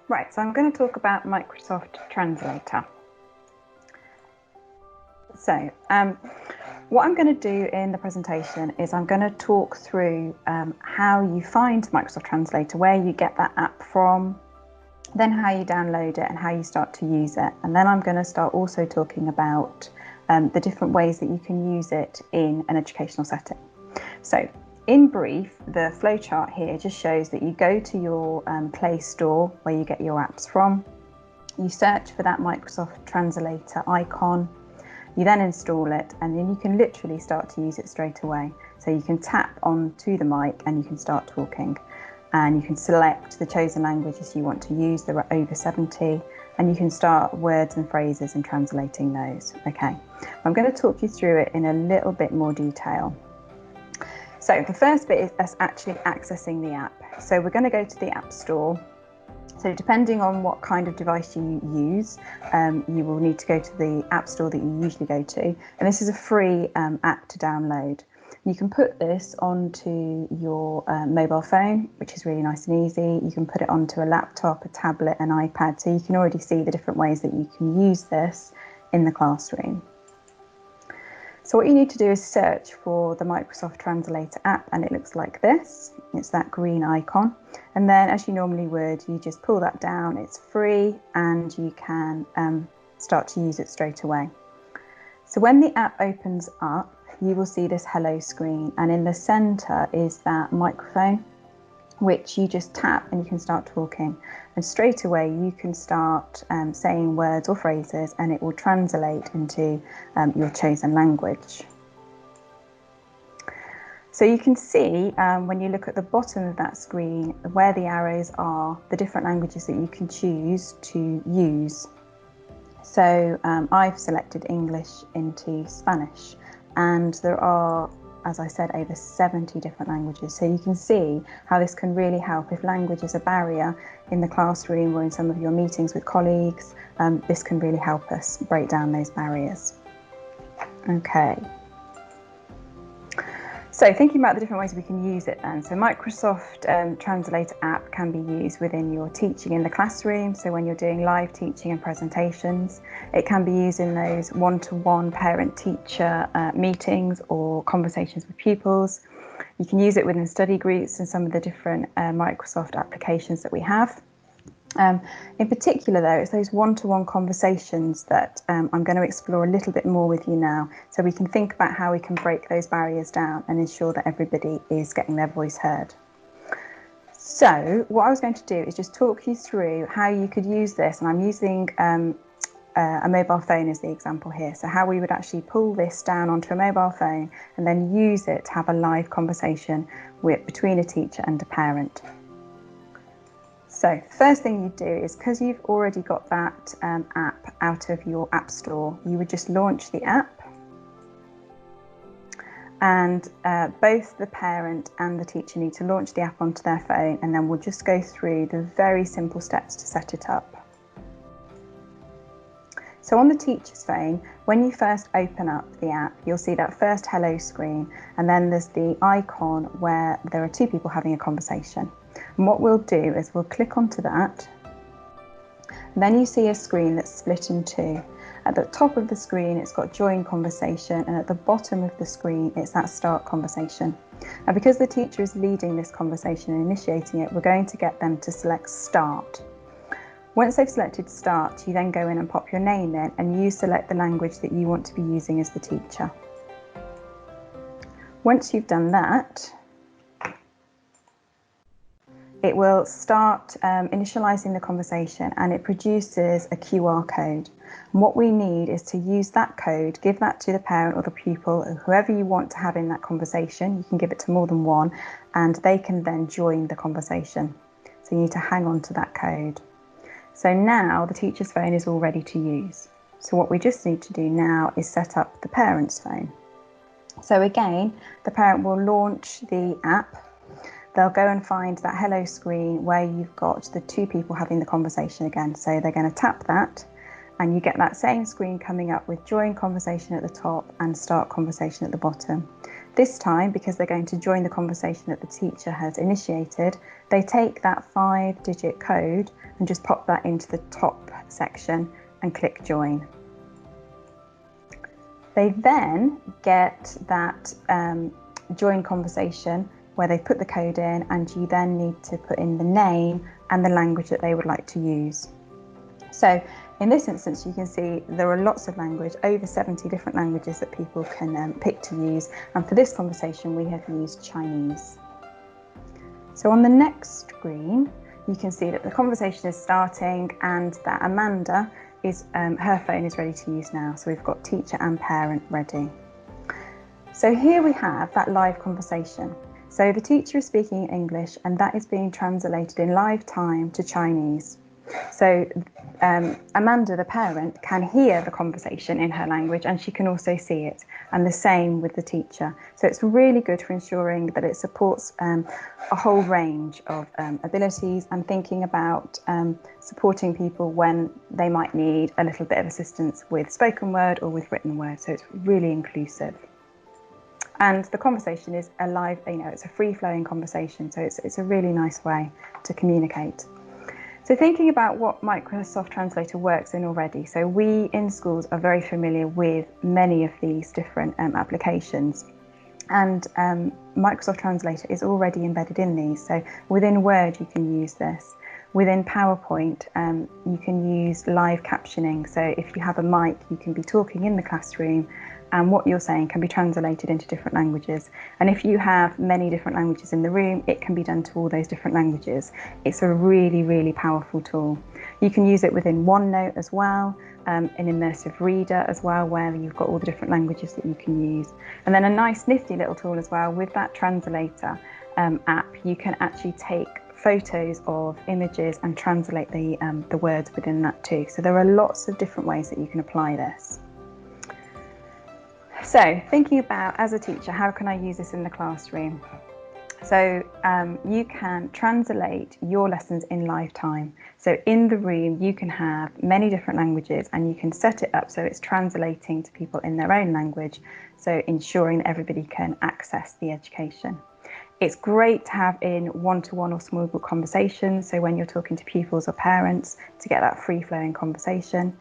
Right, so I'm going to talk about Microsoft Translator. So what I'm going to do in the presentation is I'm going to talk through how you find Microsoft Translator, where you get that app from, then how you download it and how you start to use it. And then I'm going to start also talking about the different ways that you can use it in an educational setting. So in brief, the flowchart here just shows that you go to your Play Store where you get your apps from. You search for that Microsoft Translator icon. You then install it, and then you can literally start to use it straight away. So you can tap onto the mic and you can start talking. And you can select the chosen languages you want to use. There are over 70, and you can start words and phrases and translating those. Okay, I'm going to talk you through it in a little bit more detail. So the first bit is us actually accessing the app. So we're going to go to the App Store. So depending on what kind of device you use, you will need to go to the App Store that you usually go to. And this is a free app to download. You can put this onto your mobile phone, which is really nice and easy. You can put it onto a laptop, a tablet, an iPad. So you can already see the different ways that you can use this in the classroom. So what you need to do is search for the Microsoft Translator app, and it looks like this. It's that green icon. And then, as you normally would, you just pull that down. It's free, and you can start to use it straight away. So when the app opens up, you will see this hello screen, and in the center is that microphone, which you just tap and you can start talking. And straight away you can start saying words or phrases, and it will translate into your chosen language. So you can see when you look at the bottom of that screen where the arrows are, the different languages that you can choose to use. So I've selected English into Spanish, and there are, as I said, over 70 different languages. So you can see how this can really help if language is a barrier in the classroom or in some of your meetings with colleagues. This can really help us break down those barriers. Okay. So thinking about the different ways we can use it then. So Microsoft Translator app can be used within your teaching in the classroom. So when you're doing live teaching and presentations, it can be used in those one-to-one parent-teacher meetings or conversations with pupils. You can use it within study groups and some of the different Microsoft applications that we have. In particular, though, it's those one-to-one conversations that I'm going to explore a little bit more with you now, so we can think about how we can break those barriers down and ensure that everybody is getting their voice heard. So what I was going to do is just talk you through how you could use this, and I'm using a mobile phone as the example here. So how we would actually pull this down onto a mobile phone and then use it to have a live conversation between a teacher and a parent. So first thing you do is, because you've already got that app out of your app store, you would just launch the app, and both the parent and the teacher need to launch the app onto their phone, and then we'll just go through the very simple steps to set it up. So on the teacher's phone, when you first open up the app, you'll see that first hello screen, and then there's the icon where there are two people having a conversation. And what we'll do is we'll click onto that, and then you see a screen that's split in two. At the top of the screen, it's got join conversation, and at the bottom of the screen, it's that start conversation. And because the teacher is leading this conversation and initiating it, we're going to get them to select start. Once they've selected start, you then go in and pop your name in, and you select the language that you want to be using as the teacher. Once you've done that, it will start initializing the conversation, and it produces a QR code. And what we need is to use that code, give that to the parent or the pupil, or whoever you want to have in that conversation. You can give it to more than one, and they can then join the conversation. So you need to hang on to that code. So now the teacher's phone is all ready to use. So what we just need to do now is set up the parent's phone. So again, the parent will launch the app. They'll go and find that hello screen where you've got the two people having the conversation again. So they're going to tap that, and you get that same screen coming up with join conversation at the top and start conversation at the bottom. This time, because they're going to join the conversation that the teacher has initiated, they take that 5-digit code and just pop that into the top section and click join. They then get that join conversation where they put the code in, and you then need to put in the name and the language that they would like to use. So in this instance, you can see there are lots of language, over 70 different languages that people can pick to use. And for this conversation, we have used Chinese. So on the next screen, you can see that the conversation is starting and that Amanda is, her phone is ready to use now. So we've got teacher and parent ready. So here we have that live conversation. So the teacher is speaking English and that is being translated in live time to Chinese. So Amanda, the parent, can hear the conversation in her language and she can also see it, and the same with the teacher. So it's really good for ensuring that it supports a whole range of abilities and thinking about supporting people when they might need a little bit of assistance with spoken word or with written word. So it's really inclusive. And the conversation is a live, it's a free-flowing conversation, so it's a really nice way to communicate. So thinking about what Microsoft Translator works in already, so we in schools are very familiar with many of these different applications, and Microsoft Translator is already embedded in these. So within Word you can use this. Within PowerPoint you can use live captioning, so if you have a mic you can be talking in the classroom and what you're saying can be translated into different languages. And if you have many different languages in the room, it can be done to all those different languages. It's a really, really powerful tool. You can use it within OneNote as well, an immersive reader as well, where you've got all the different languages that you can use. And then a nice nifty little tool as well, with that translator app, you can actually take photos of images and translate the words within that too. So there are lots of different ways that you can apply this. So thinking about, as a teacher, how can I use this in the classroom? So you can translate your lessons in live time. So in the room you can have many different languages and you can set it up so it's translating to people in their own language, so ensuring that everybody can access the education. It's great to have in one-to-one or small group conversations, so when you're talking to pupils or parents, to get that free-flowing conversation.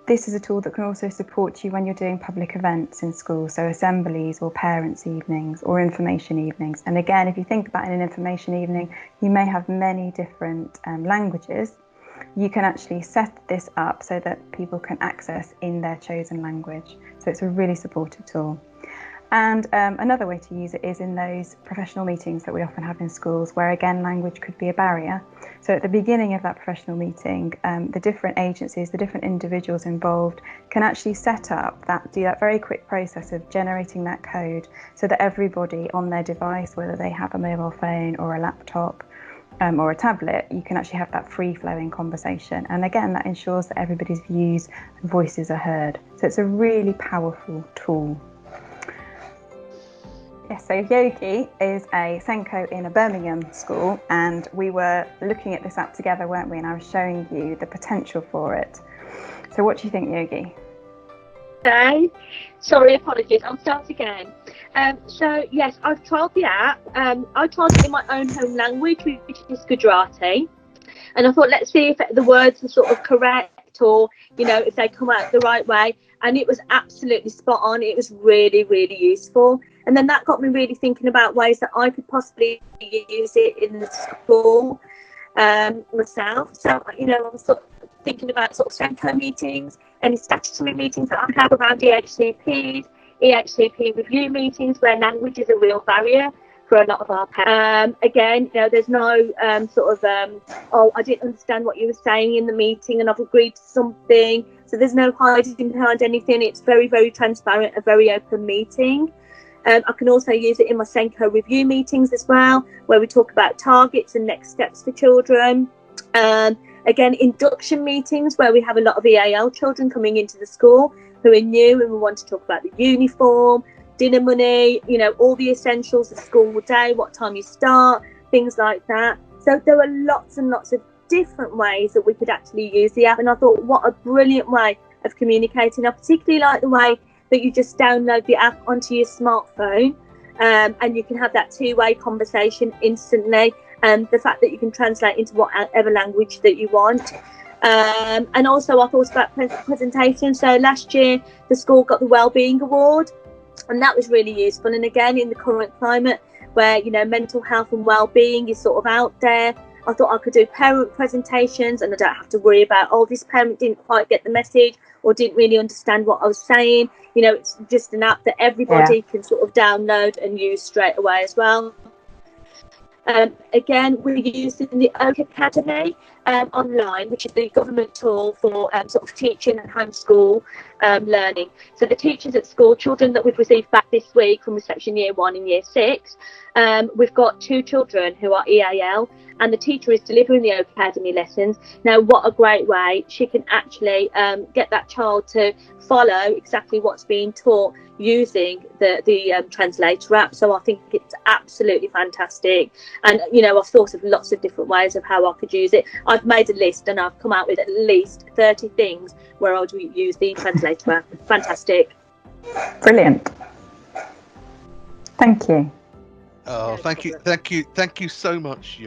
This is a tool that can also support you when you're doing public events in school, so assemblies or parents' evenings or information evenings. And again, if you think about in an information evening, you may have many different languages. You can actually set this up so that people can access in their chosen language. So it's a really supportive tool. And another way to use it is in those professional meetings that we often have in schools, where again language could be a barrier. So at the beginning of that professional meeting, the different agencies, the different individuals involved can actually set up do that very quick process of generating that code so that everybody on their device, whether they have a mobile phone or a laptop or a tablet, you can actually have that free-flowing conversation. And again, that ensures that everybody's views and voices are heard. So it's a really powerful tool. Yes, so Yogi is a SENCo in a Birmingham school, and we were looking at this app together, weren't we? And I was showing you the potential for it. So what do you think, Yogi? Okay, sorry, apologies, I'll start again. So yes, I've tried the app. I tried it in my own home language, which is Gujarati, and I thought, let's see if the words are sort of correct, or if they come out the right way. And it was absolutely spot on. It was really, really useful. And then that got me really thinking about ways that I could possibly use it in the school myself. So, I was sort of thinking about sort of SENCo meetings, any statutory meetings that I have around EHCPs, EHCP review meetings, where language is a real barrier for a lot of our parents. Again, there's no I didn't understand what you were saying in the meeting and I've agreed to something. So there's no hiding behind anything. It's very, very transparent, a very open meeting. I can also use it in my SENCo review meetings as well, where we talk about targets and next steps for children. Again, induction meetings, where we have a lot of EAL children coming into the school who are new, and we want to talk about the uniform, dinner money, all the essentials of school day, what time you start, things like that. So there are lots and lots of different ways that we could actually use the app, and I thought, what a brilliant way of communicating. I particularly like the way that you just download the app onto your smartphone, and you can have that two-way conversation instantly. And the fact that you can translate into whatever language that you want. And also I thought about presentation. So last year the school got the Wellbeing Award, and that was really useful. And again, in the current climate where, you know, mental health and well-being is sort of out there, I thought I could do parent presentations and I don't have to worry about, oh, this parent didn't quite get the message or didn't really understand what I was saying. You know, it's just an app that everybody can sort of download and use straight away as well. Again, we're using the Oak Academy online, which is the government tool for sort of teaching and homeschool learning. So the teachers at school, children that we've received back this week from reception year 1 and year 6, we've got 2 children who are EAL, and the teacher is delivering the Oak Academy lessons. Now, what a great way she can actually get that child to follow exactly what's being taught using the translator app. So I think it's absolutely fantastic. And, you know, I've thought of lots of different ways of how I could use it. I've made a list and I've come out with at least 30 things where I would use the translator app. Fantastic. Brilliant. Thank you. Oh, thank you so much,